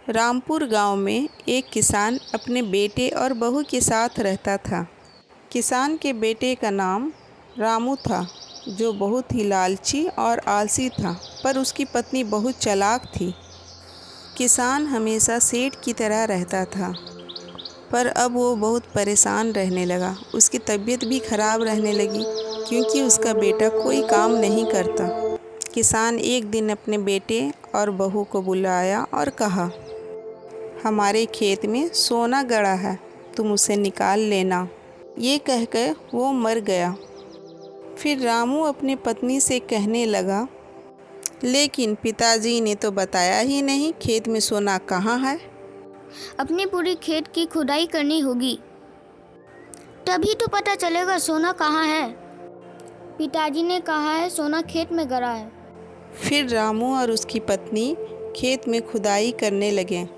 रामपुर गांव में एक किसान अपने बेटे और बहू के साथ रहता था। किसान के बेटे का नाम रामू था, जो बहुत ही लालची और आलसी था, पर उसकी पत्नी बहुत चालाक थी। किसान हमेशा सेठ की तरह रहता था, पर अब वो बहुत परेशान रहने लगा। उसकी तबीयत भी खराब रहने लगी, क्योंकि उसका बेटा कोई काम नहीं करता। किसान एक दिन अपने बेटे और बहू को बुलाया और कहा, हमारे खेत में सोना गड़ा है, तुम उसे निकाल लेना। ये कहकर वो मर गया। फिर रामू अपनी पत्नी से कहने लगा, लेकिन पिताजी ने तो बताया ही नहीं, खेत में सोना कहाँ है। अपनी पूरी खेत की खुदाई करनी होगी, तभी तो पता चलेगा सोना कहाँ है। पिताजी ने कहा है सोना खेत में गड़ा है। फिर रामू और उसकी पत्नी खेत में खुदाई करने लगे।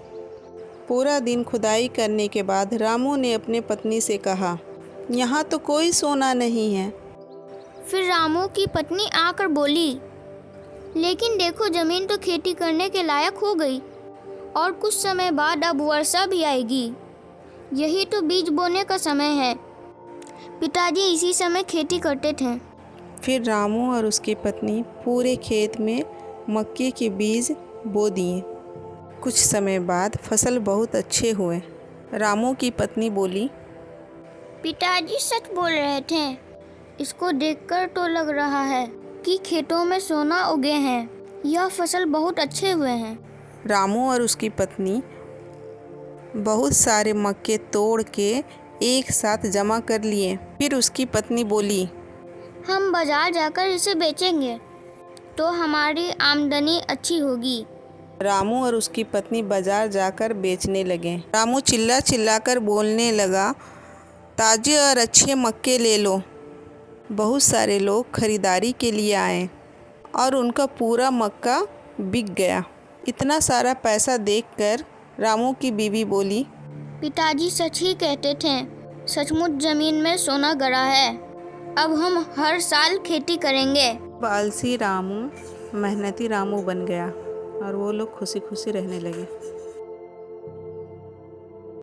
पूरा दिन खुदाई करने के बाद रामू ने अपने पत्नी से कहा, यहाँ तो कोई सोना नहीं है। फिर रामू की पत्नी आकर बोली, लेकिन देखो जमीन तो खेती करने के लायक हो गई और कुछ समय बाद अब वर्षा भी आएगी। यही तो बीज बोने का समय है। पिताजी इसी समय खेती करते थे। फिर रामू और उसकी पत्नी पूरे खेत में मक्के के बीज बो दिए। कुछ समय बाद फसल बहुत अच्छे हुए। रामू की पत्नी बोली, पिताजी सच बोल रहे थे। इसको देखकर तो लग रहा है कि खेतों में सोना उगे हैं। यह फसल बहुत अच्छे हुए हैं। रामू और उसकी पत्नी बहुत सारे मक्के तोड़ के एक साथ जमा कर लिए। फिर उसकी पत्नी बोली, हम बाजार जाकर इसे बेचेंगे तो हमारी आमदनी अच्छी होगी। रामू और उसकी पत्नी बाजार जाकर बेचने लगे। रामू चिल्ला चिल्लाकर बोलने लगा, ताजे और अच्छे मक्के ले लो। बहुत सारे लोग खरीदारी के लिए आए और उनका पूरा मक्का बिक गया। इतना सारा पैसा देखकर रामू की बीवी बोली, पिताजी सच ही कहते थे। सचमुच जमीन में सोना गड़ा है। अब हम हर साल खेती करेंगे। आलसी रामू मेहनती रामू बन गया और वो लोग खुशी खुशी रहने लगे।